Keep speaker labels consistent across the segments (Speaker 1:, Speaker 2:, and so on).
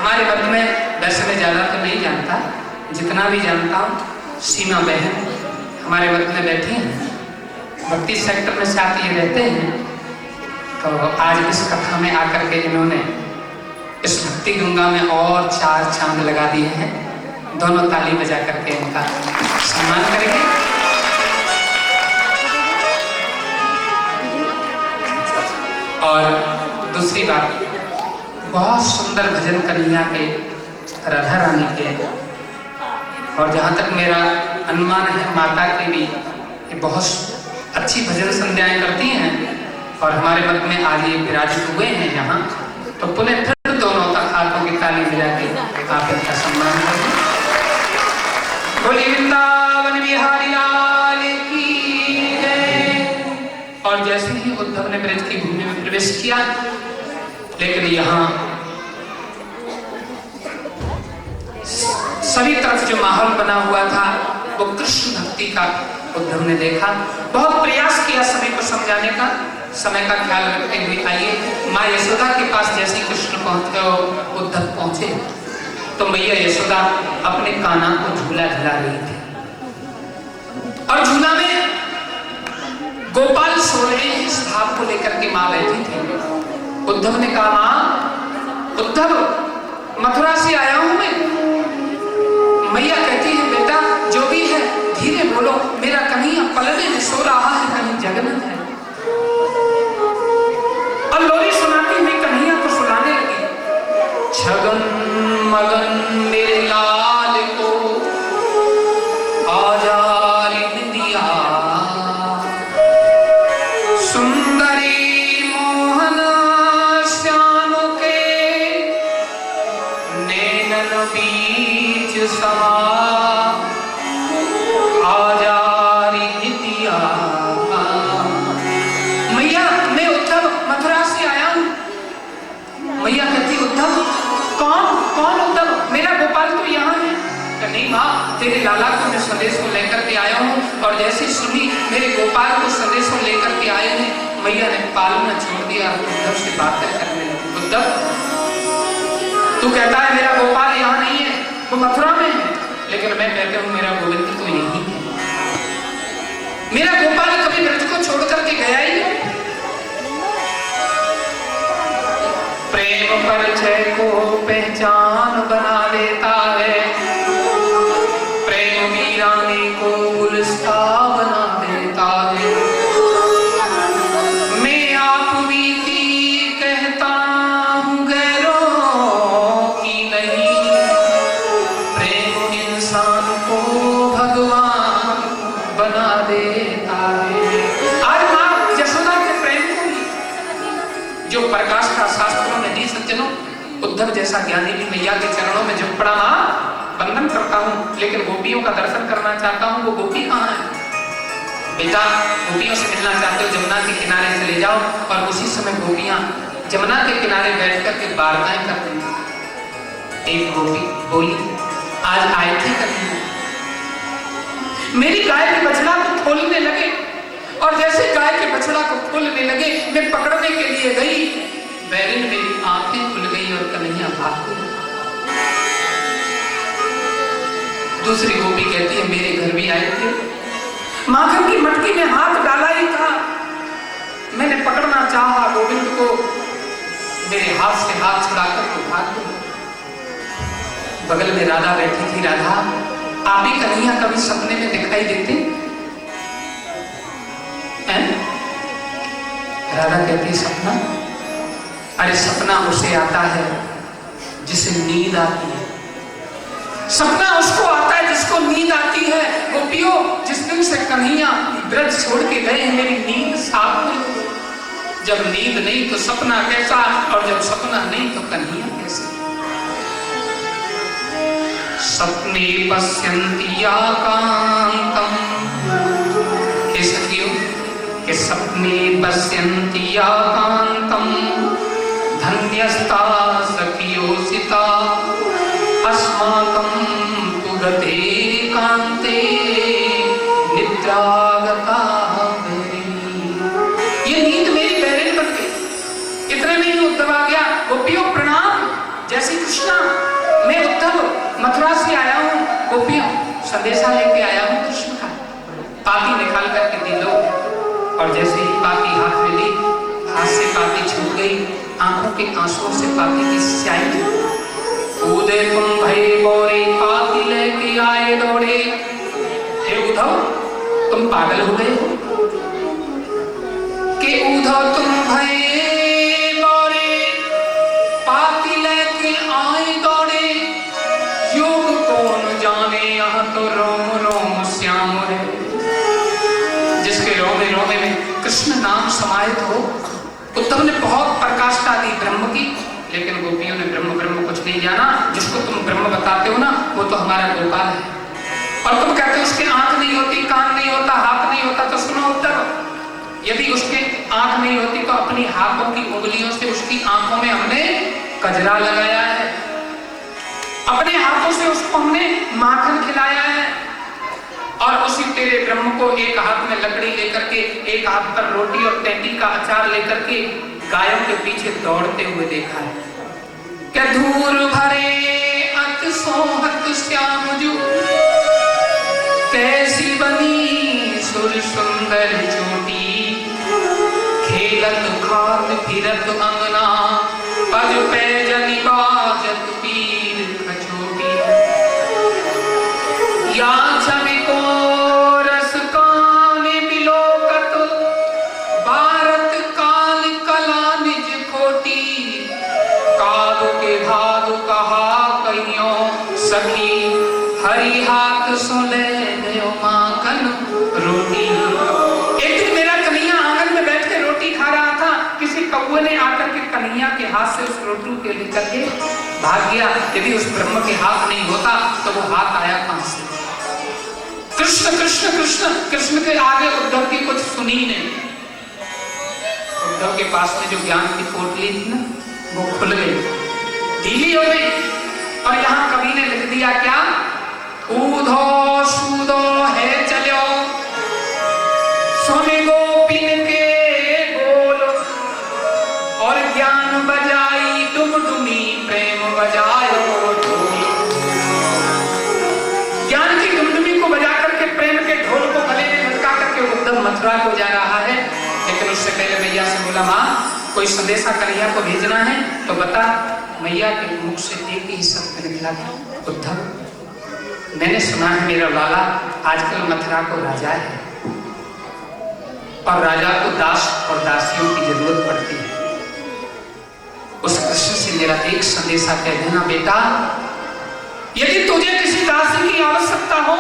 Speaker 1: हमारे मत में वैसे मैं ज़्यादा तो नहीं जानता, जितना भी जानता हूँ सीमा बहन हमारे मत में बैठी हैं, 32 सेक्टर में साथ ये रहते हैं। तो आज इस कथा में आकर के इन्होंने इस भक्ति गंगा में और 4 चांद लगा दिए हैं। दोनों ताली बजा करके इनका सम्मान करेंगे। और दूसरी बात, बहुत सुंदर भजन कन्हैया के, राधा रानी के, और जहाँ तक मेरा अनुमान है माता के भी ये बहुत अच्छी भजन संध्याएं करती हैं। और हमारे मत में आज ये विराजित हुए हैं यहाँ, तो पुनः फिर दोनों तक हाथों की ताली बजा के आप इनका सम्मान करें। बोलिए वृंदावन बिहारी लाल की जय। और जैसे ही उद्धव ने ब्रज की भूमि में प्रवेश किया, लेकिन यहाँ सभी तरफ जो माहौल बना हुआ था वो कृष्ण भक्ति का उद्धव ने देखा। बहुत प्रयास किया सभी को समझाने का, समय का ख्याल रखते हुए आइए माँ यशोदा के पास जैसे कृष्ण पहुंचे, उद्धव पहुंचे, तो मैया यशोदा अपने कान्हा को झूला झुला रही थी। और झूला में गोपाल सो रहे हैं, इस भाव को लेकर के माँ बैठी थी। उद्धव ने कहा, माँ उद्धव मथुरा से आया हूं मैं। मैया कहती है, बेटा जो भी है धीरे बोलो, मेरा कन्हैया पलने में सो रहा है, कहीं जगना है। और लोरी सुनाती हुई कन्हैया को सुलाने लगी, छगन मगन मेरे लाल को आजा दिया, सुंदरी मोहन श्याम के नैनन बीच समा, आजा दिया। मैया मैं उद्धव मथुरा से आया हूं। मैया कहती, उद्धव कौन कौन उद्धव? मेरा गोपाल तो यहाँ है। नहीं माँ, तेरे लाला को मैं संदेश को लेकर के आया हूँ। और जैसे सुनी मेरे गोपाल को संदेश को लेकर के आए हैं, मैया ने पालना छोड़ दिया, उद्धव से बातें करने लगी। उद्धव तू कहता है मेरा गोपाल यहाँ नहीं है, वो मथुरा में है, लेकिन मैं कहता हूँ मेरा गोविंद तो यही है। मेरा गोपाल कभी ब्रज को छोड़ करके गया ही नहीं। प्रेम परिचय को पहचान बना देता है, प्रेम वीरानी को गुलिस्ता बना देता है। मैं आप बीती कहता हूँ गैरों की नहीं, प्रेम इंसान को भगवान बना देता है। आज माँ यशोदा के प्रेम को जो प्रकाश का शास्त्रों में दी सज्जनों, उद्धव जैसा ज्ञानी भी मैया के चरणों में झुक पड़ा। माँ वंदन करता हूँ, लेकिन गोपियों का दर्शन करना चाहता हूँ। वो गोपी कहाँ है? बेटा गोपियों से मिलना चाहते हो, जमुना के किनारे चले जाओ। और उसी समय गोपियां जमुना के किनारे बैठ करके वार्ताएं कर रही। एक गोपी बोली, आज आए थे कहीं, मेरी गाय के बछड़ा को खोलने लगे, और जैसे गाय के बछड़ा को खोलने लगे मैं पकड़ने के लिए गई, बैरिन मेरी आंखें खुल गई और कन्हैया भाग गई। दूसरी गोपी कहती है, मेरे घर भी आए थे, माखन की मटकी में हाथ डाला ही था, मैंने पकड़ना चाहा गोविंद को, मेरे हाथ से हाथ छुड़ाकर तो भाग गई। बगल में राधा बैठी थी। राधा आप ही कन्हैया कभी सपने में दिखाई देते हैं? राधा कहती, सपना? अरे सपना उसे आता है जिसे नींद आती है। सपना उसको आता है जिसको नींद आती है। गोपियों, जिस दिन से कन्हैया ब्रज छोड़ के गए हैं, मेरी नींद साफ नहीं हुई। जब नींद नहीं तो सपना कैसा, और जब सपना नहीं तो कन्हैया कैसे? सपने पश्यन्ति याकांतम, हे सखियों के सपने पश्यन्ति याकांतम, धन्यस्ता सखियोसिता अस्माकं तु गते कांते निद्रागता। ये नींद मेरी बैरिन बन गई। इतने में ही उद्धव आ गया। गोपियों प्रणाम। जैसे कृष्ण कृष्णा, मैं उद्धव मथुरा से आया हूँ, गोपियों संदेशा लेके आया हूँ कृष्ण का। पाती निकाल करके दी लो। और जैसे ही पाती हाथ में ली, हाथ से पाती छूट गई, आंखों के आंसुओं से पाती की स्याही कूदे तुम भई गौरी, पाती लेके आए दौड़े। हे उद्धव, तुम पागल हो गए हो कि उद्धव तुम भई गौरी, पाती लेके आए दौड़े। योग कौन जाने, यहाँ तो रोम रोम श्याम है। जिसके रोमे रोमे में कृष्ण नाम समाहित हो। उद्धव ने बहुत प्रकाष्ठा दी ब्रह्म की, लेकिन गोपियों ने ब्रह्म ब्रह्म कुछ नहीं जाना। जिसको तुम ब्रह्म बताते हो ना, वो तो हमारा गोपाल है। और तुम कहते हो उसके आंख नहीं होती, कान नहीं होता, हाथ नहीं होता। तो सुनो उद्धव, यदि उसके आंख नहीं होती तो अपनी हाथों की उंगलियों से उसकी आंखों में हमने कजरा लगाया है, अपने हाथों से उसको हमने माखन खिलाया है। और उसी तेरे ब्रह्म को एक हाथ में लकड़ी लेकर के, एक हाथ पर रोटी और टेंटी का अचार लेकर के गायों के पीछे दौड़ते हुए देखा है। क्या धूर भरे अत सोहत श्याम जू, कैसी बनी सुर सुंदर चोटी। खेलत खात फिरत अंगना, पज पैजनी बाजत पीर खचोटी। या छवि को रस काने बिलोकत, भारत काल कला निज खोटी। कादु के भादु कहा कहियो सखी, हरि हाथ सुले दो माखन रोटी। एक दिन मेरा कन्हैया आंगन में बैठ के रोटी खा रहा था, किसी कौवे ने आकर के कन्हैया के हाथ से उस रोटी के लेकर के भाग गया। यदि उस ब्रह्म के हाथ नहीं होता तो वो हाथ आया कहां से? कृष्ण कृष्ण कृष्ण, कृष्ण के आगे उद्धव की कुछ सुनी नहीं। उद्धव के पास में जो ज्ञान की पोटली थी ना, वो खुल गई, ढीली हो गई। और यहां कवि ने लिख दिया क्या? ऊधो सूदो है चलो, सोने गोपिन के बोल। और ज्ञान बजाई डुमडुमी, प्रेम बजायो ढोल। ज्ञान की डुमडुमी को बजा करके, प्रेम के ढोल को गले में लटका करके उद्धव मथुरा को जा रहा है। लेकिन उससे पहले मैया से बोला, माँ कोई संदेशा कन्हैया को भेजना है तो बता। मैया के मुख से एक ही शब्द निकला, उद्धव मैंने सुना है मेरा लाला आजकल मथुरा को राजा है, और राजा को दास और दासियों की जरूरत पड़ती है। उस कृष्ण से मेरा एक संदेशा कह देना बेटा, यदि तुझे किसी दासी की आवश्यकता हो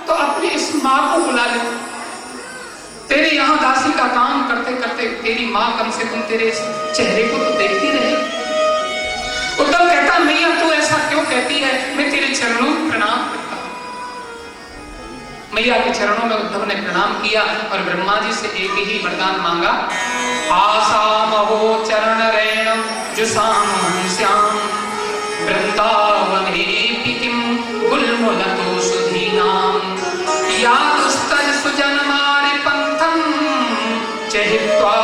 Speaker 1: तो अपनी इस माँ को बुला ले। तेरे यहाँ दासी का काम करते करते तेरी माँ कम से कम तेरे चेहरे को तो देखती रहे। उद्धव कहता, मैया तू ऐसा क्यों कहती है, मैं तेरे चरणों में प्रणाम करता हूं। मैया के चरणों में उद्धव ने प्रणाम किया और ब्रह्मा जी से एक ही वरदान मांगा, आसाम हो चरण रेणम जुसाम श्याम, वृंदावने पिकिम गुलमुलतो सुधीनाम। या दुस्तज सुजन मारे पंथम, चहित्वा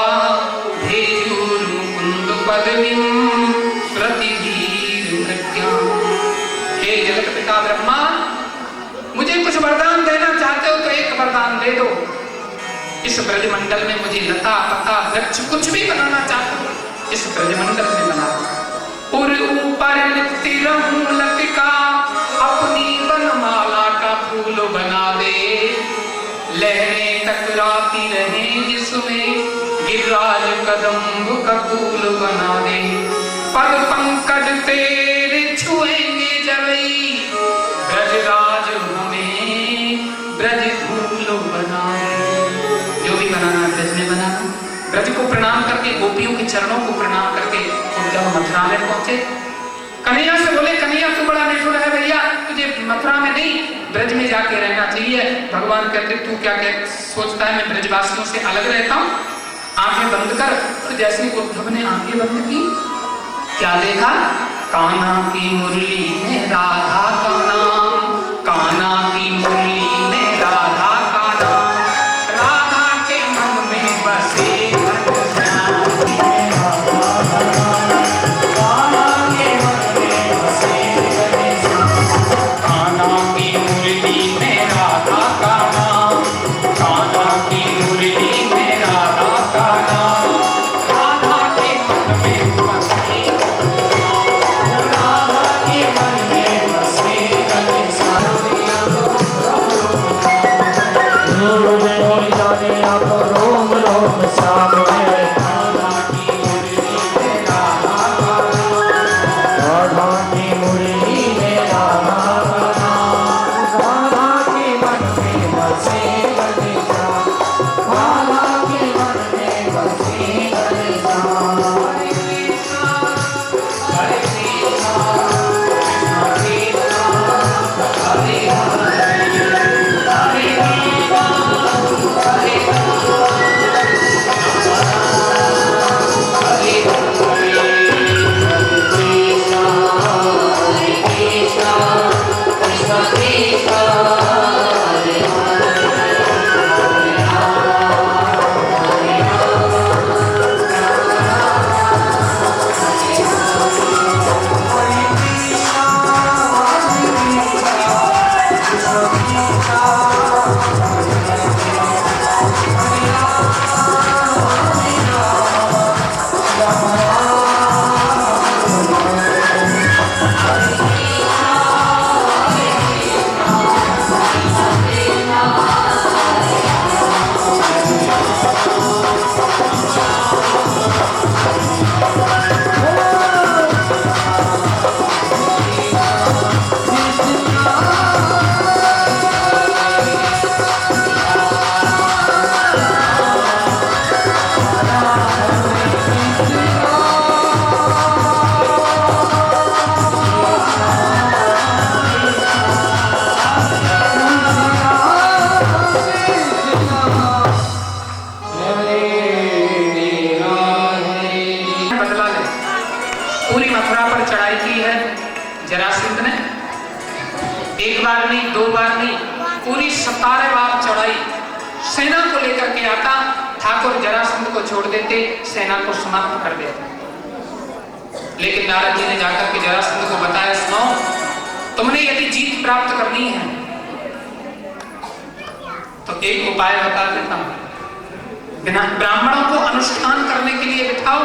Speaker 1: भेजूर मुकुंद पदवीं प्रतिधीर मृत्याम। हे जगत पिता ब्रह्मा, मुझे कुछ वरदान देना चाहते हो तो एक वरदान दे दो। इस ब्रजमंडल में मुझे लता पता वृक्ष कुछ भी बनाना चाहते हो, इस ब्रजमंडल में बना दो। और ऊपर लिखती रहूं लतिका, अपनी वनमाला का फूल बना दे। लहरें टकराती रहें जिसमें, गिरिराज कदम्ब का फूल बना दे। पद पंकज तेरे छुएंगे जवई, ब्रजराज हमें ब्रज धूल बनाए। जो भी बनाना ब्रज में बनाना। ब्रज को प्रणाम करके, गोपियों के चरणों को प्रणाम करके उद्धव मथुरा में पहुंचे। कन्हैया से बोले, कन्हैया तू बड़ा निठुर है भैया, तुझे मथुरा में नहीं ब्रज में जाके रहना चाहिए। भगवान कहते तू क्या सोचता है मैं ब्रजवासियों से अलग रहता हूँ? आंखें बंद कर। तो जैसे उद्धव ने आंखें बंद की, क्या देखा? कान्हा की मुरली में राधा का नाम, कान्हा की मुरली में राधा का नाम, राधा के मन में बसे कान्हा के मन में बसे जरासंध ने एक बार नहीं, दो बार नहीं, पूरी 17 बार चढ़ाई सेना को लेकर के आता। ठाकुर जरासंध को छोड़ देते, सेना को समाप्त कर देते। लेकिन नारद जी ने जाकर के जरासंध को बताया, सुनो, तुमने यदि जीत प्राप्त करनी है तो एक उपाय बता देता हूं। बिना ब्राह्मणों को अनुष्ठान करने के लिए बिठाओ,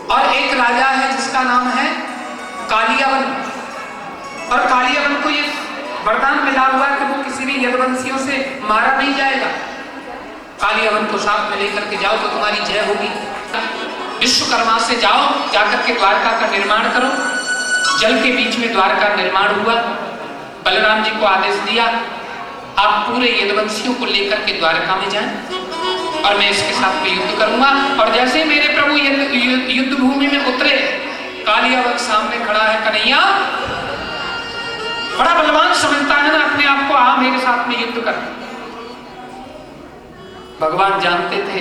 Speaker 1: और एक राजा है जिसका नाम है कालियावन, और कालियावन को ये वरदान मिला हुआ कि वो किसी भी यदुवंशियों से मारा नहीं जाएगा। कालियावन को साथ में लेकर के जाओ तो तुम्हारी जय होगी। विश्वकर्मा से जाओ, जाकर के द्वारका का निर्माण करो। जल के बीच में द्वारका निर्माण हुआ। बलराम जी को आदेश दिया, आप पूरे यदुवंशियों को लेकर के द्वारका में जाएं और मैं इसके साथ में युद्ध करूंगा। और जैसे मेरे प्रभु युद्ध भूमि में उतरे, कालियावन सामने खड़ा है। कन्हैया बड़ा बलवान समझता है ना अपने आप को, आ मेरे साथ में युद्ध कर। भगवान जानते थे।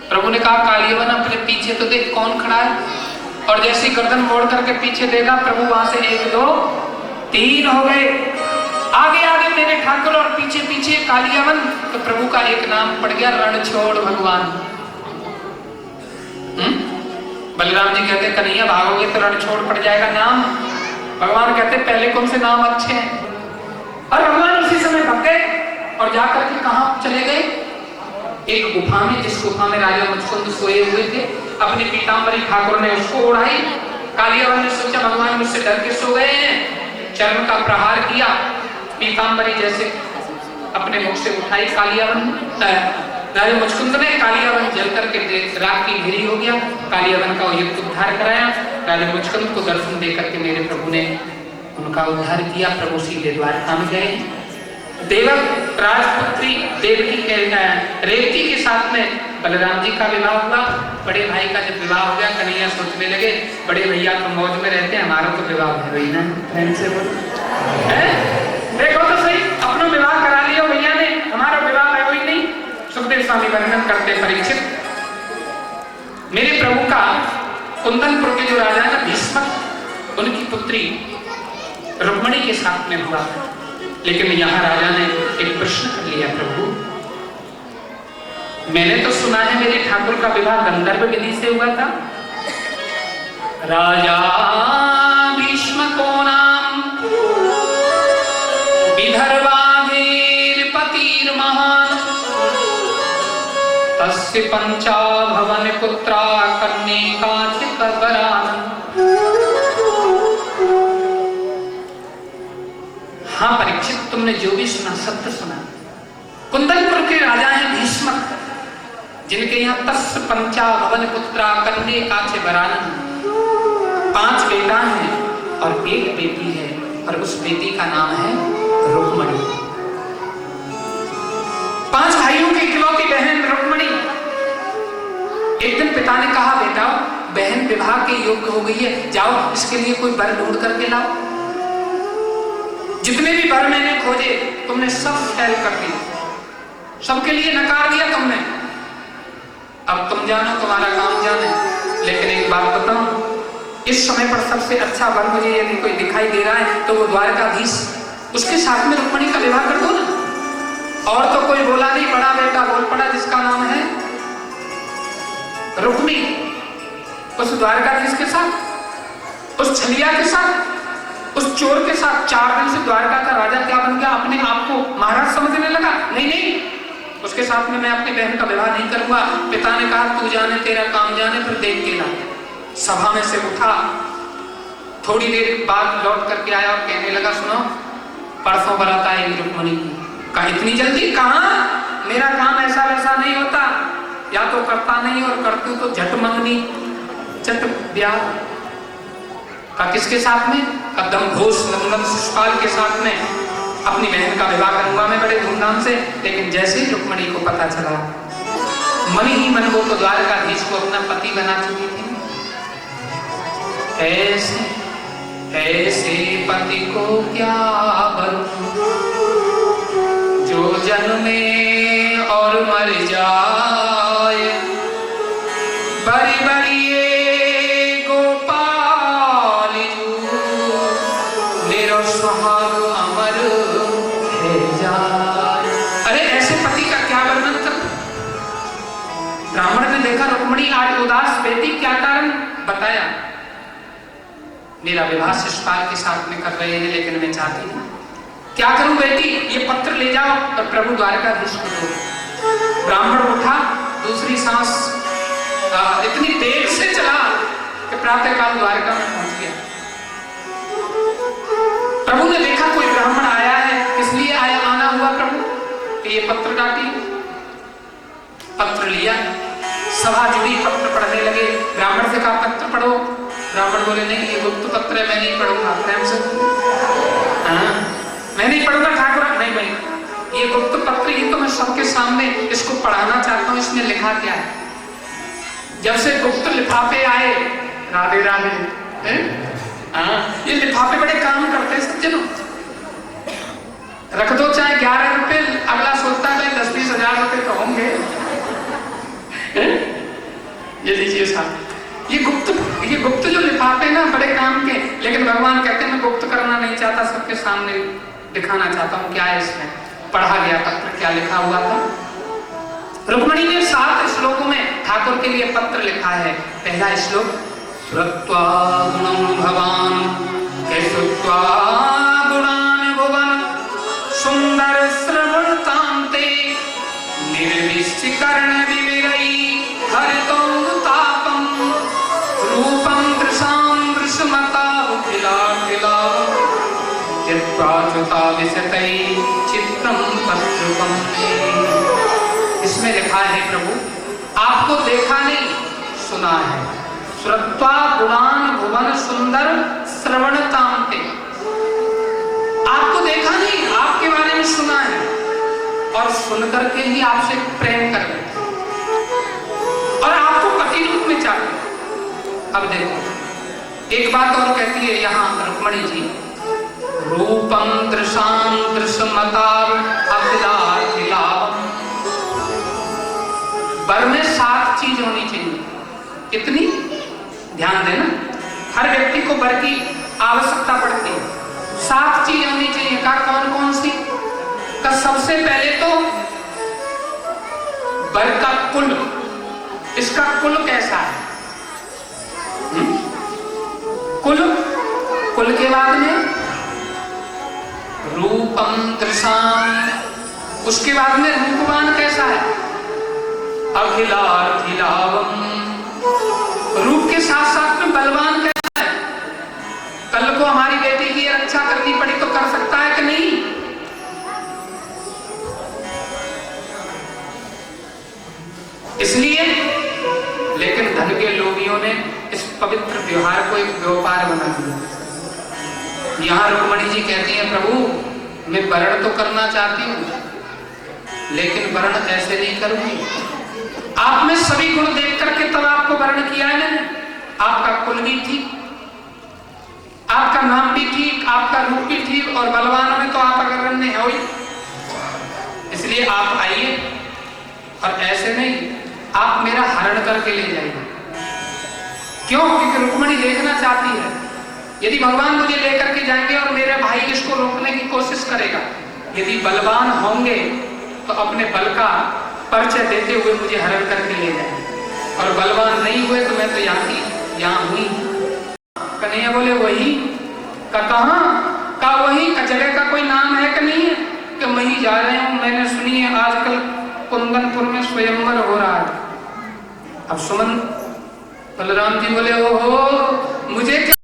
Speaker 1: प्रभु ने कहा, कालियावन अपने पीछे तो देख कौन खड़ा है। और जैसे गर्दन मोड़ करके पीछे देखा, प्रभु वहां से 1 2 3 हो गए। आगे आगे मेरे ठाकुर और पीछे पीछे कालियावन। तो प्रभु का एक नाम पड़ गया, रणछोड़ भगवान। बलराम जी कहते, कन्हैया भागोगे तो रणछोड़ पड़ जाएगा नाम। भगवान कहते, पहले कौन से नाम अच्छे हैं। और भगवान उसी समय भाग गए और जाकर के कहां चले गए, एक गुफा में, जिस गुफा में राजा मुचकुंद सोए हुए थे। अपनी पीतांबरी ठाकुर ने उसको उड़ाई। कालियावन ने सोचा भगवान मुझसे डर के सो गए हैं, चरण का प्रहार किया। पीतांबरी जैसे अपने मुख से उठाई कालियावन, राजा मुचकुंद ने। कालियावन जल करके राख की गिरी हो गया। कालियावन का युद्ध उद्धार कराया। राजा मुचकुंद को दर्शन देकर के मेरे प्रभु ने उनका उद्धार किया। प्रभु सीधे द्वारका में गए। देवक राजपुत्री देवकी के रेवती के साथ में बलराम जी का विवाह हुआ। बड़े भाई का जब विवाह हो गया, कन्हैया सोचने लगे, बड़े भैया तो मौज में रहते हैं, हमारा तो विवाह है ही ना। फ्रेंड से बोलो, देखो तो सही, अपना विवाह करा लिया भैया ने, हमारा विवाह है ही नहीं। सुखदेव स्वामी वर्णन करते, परीक्षित, मेरे प्रभु का कुंदनपुर के जो राजा है ना भीष्मक, उनकी पुत्री रुक्मणी के साथ में हुआ। लेकिन यहाँ राजा ने एक प्रश्न कर लिया, प्रभु मैंने तो सुना है मेरे ठाकुर का विवाह गंधर्व विधि से हुआ था। राजा भीष्मको नाम विदर्भाधीर पतिर् महान, तस्य पंचा भवन पुत्रा कन्यकाचित् वरान्। हाँ परीक्षित, तुमने जो भी सुना सत्य सुना। कुंदनपुर के राजा हैं भीष्मक, जिनके यहाँ 10 पंचा भवन पुत्रा कन्यकाचित् वरान्, 5 बेटा हैं और 1 बेटी है, और उस बेटी का नाम है रुक्मणी। 5 भाइयों की इकलौती बहन रुक्मणी। एक दिन पिता ने कहा, बेटा बहन विवाह के योग्य हो गई है, जाओ इसके लिए कोई वर ढूंढ करके लाओ। जितने भी वर मैंने खोजे तुमने सब फेल कर दिए, सबके लिए नकार दिया तुमने। अब तुम जानो, तुम्हारा काम जाने। लेकिन एक बात बताऊं, इस समय पर सबसे अच्छा वर मुझे यदि कोई दिखाई दे रहा है तो वो द्वारकाधीश, उसके साथ में रुक्मणी का विवाह कर दो ना। और तो कोई बोला नहीं, बड़ा बेटा बोल पड़ा जिसका नाम है रुक्मी, उस द्वारकाधीश के साथ, उस छलिया के साथ, उस चोर के साथ 4 दिन से द्वारका का राजा क्या बन गया, अपने आप को महाराज समझने लगा। नहीं नहीं, उसके साथ में मैं अपनी बहन का विवाह नहीं करूंगा। पिता ने कहा, तू जाने तेरा काम जाने, फिर देख के ला। सभा में से उठा, थोड़ी देर बाद लौट करके आया और कहने लगा, सुनो परसों बारात आएगी रुक्मणी की। कहा इतनी जल्दी? कहाँ, मेरा काम ऐसा वैसा नहीं होता, या तो करता नहीं और करती तो झट मंगनी झट ब्याह। का किसके साथ में? कदम घोष नंदन शिशुपाल के साथ में अपनी बहन का विवाह करूंगा मैं बड़े धूमधाम से। लेकिन जैसे ही रुक्मणी को पता चला, मन ही मन वो तो द्वारकाधीश को अपना पति बना चुकी थी। ऐसे ऐसे पति को क्या करूं, जो जन्मे और मर जाए, बड़ी बड़ी गोपाल देखा रुक्मिणी आज उदास बेटी, क्या कारण बताया? मेरा विवाह शिशुपाल के साथ में कर रहे हैं, लेकिन मैं चाहती हूँ क्या करूं बेटी, ये पत्र ले जाओ और प्रभु द्वारकाधीश को दो। ब्राह्मण उठा, दूसरी सांस इतनी तेज से चला कि प्रातःकाल द्वारका में पहुंच गया। प्रभु ने देखा कोई ब्राह्मण आया है, किस लिए आया आना हुआ प्रभु कि ये पत्र डाटी। पत्र लिया, सभा जुड़ी, पत्र पढ़ने लगे। ब्राह्मण से कहा पत्र पढ़ो। ब्राह्मण बोले नहीं, ये गुप्त पत्र है, मैं नहीं पढ़ूंगा। प्रेम से मैं नहीं पढ़ूंगा ठाकुर। नहीं भाई, ये गुप्त पत्र ही तो मैं सबके सामने इसको पढ़ाना चाहता हूँ, इसमें लिखा क्या है। जब से गुप्त लिफाफे आए, राधे राधे, ये लिफाफे बड़े काम करते हैं सज्जनों। रख दो चाहे 11 रुपए, अगला सोचता है 10-20 हजार रुपए तो होंगे। ये लीजिए साहब, ये गुप्त जो लिफाफे ना बड़े काम के, लेकिन भगवान कहते हैं मैं गुप्त करना नहीं चाहता, सबके सामने दिखाना चाहता हूँ क्या है इसमें। पढ़ा गया पत्र, क्या लिखा हुआ था। रुक्मिणी ने 7 श्लोकों में ठाकुर के लिए पत्र लिखा है। पहला श्लोक, श्रुत्वा गुणं भवान केशुत्वा गुणान् भुवन सुंदर श्रवणतान्ते निर्विष्टिकर्ण विविरै हरितोतापं रूपं दृशां दृश्यमता किलाकिलावं चित्वाच्युता विशतै चित्रं पत्रकं। इसमें लिखा है प्रभु आपको देखा नहीं सुना है। श्रुत्वा गुणान् भुवन सुंदर श्रवणतान्ते, आपको देखा नहीं, आपके बारे में सुना है और सुनकर के ही आपसे प्रेम कर लेते और आपको पति रूप में चाहते। अब देखो एक बात और कहती है यहाँ रुक्मिणी जी, रूपम दृशां दृश्यमता अखिलाखिलावं। वर में 7 चीज होनी चाहिए। कितनी? ध्यान देना, हर व्यक्ति को वर की आवश्यकता पड़ती है। 7 चीज होनी चाहिए। का कौन कौन सी? का सबसे पहले तो वर का कुल, इसका कुल कैसा है? कुल के बाद में रूपम दृशां, उसके बाद में रूपवान कैसा है? अखिलाखिलावं, रूप के साथ साथ में बलवान कैसा है? कल को हमारी बेटी की रक्षा करनी पड़ी तो कर सकता है कि नहीं? इसलिए लेकिन धन के लोभियों ने इस पवित्र व्यवहार को एक व्यापार बना दिया। यहाँ रुक्मिणी जी कहती हैं प्रभु मैं वर्ण तो करना चाहती हूँ, लेकिन वर्ण ऐसे नहीं करूंगी। आप में सभी गुण देख करके तब आपको वर्ण किया है मैंने। आपका कुल भी ठीक, आपका नाम भी ठीक, आपका रूप भी ठीक, और बलवानों में तो आप अग्रगण्य हो ही। इसलिए आप आइए और ऐसे नहीं, आप मेरा हरण करके ले जाइए। क्यों? क्योंकि रुक्मिणी देखना चाहती है। यदि भगवान मुझे लेकर के जाएंगे और मेरे भाई इसको रोकने की कोशिश करेगा, यदि बलवान होंगे तो अपने बल का परिचय देते हुए मुझे हरण करके ले जाएंगे, और बलवान नहीं हुए तो मैं तो यहाँ हुई। कन्हैया बोले वही का कहाँ का? वही का जगह का कोई नाम है कि नहीं है? कि मैं ही जा रहे हूँ, मैंने सुनी है आजकल कुंदनपुर में स्वयंवर हो रहा है। अब सुमन बलराम जी बोले ओहो मुझे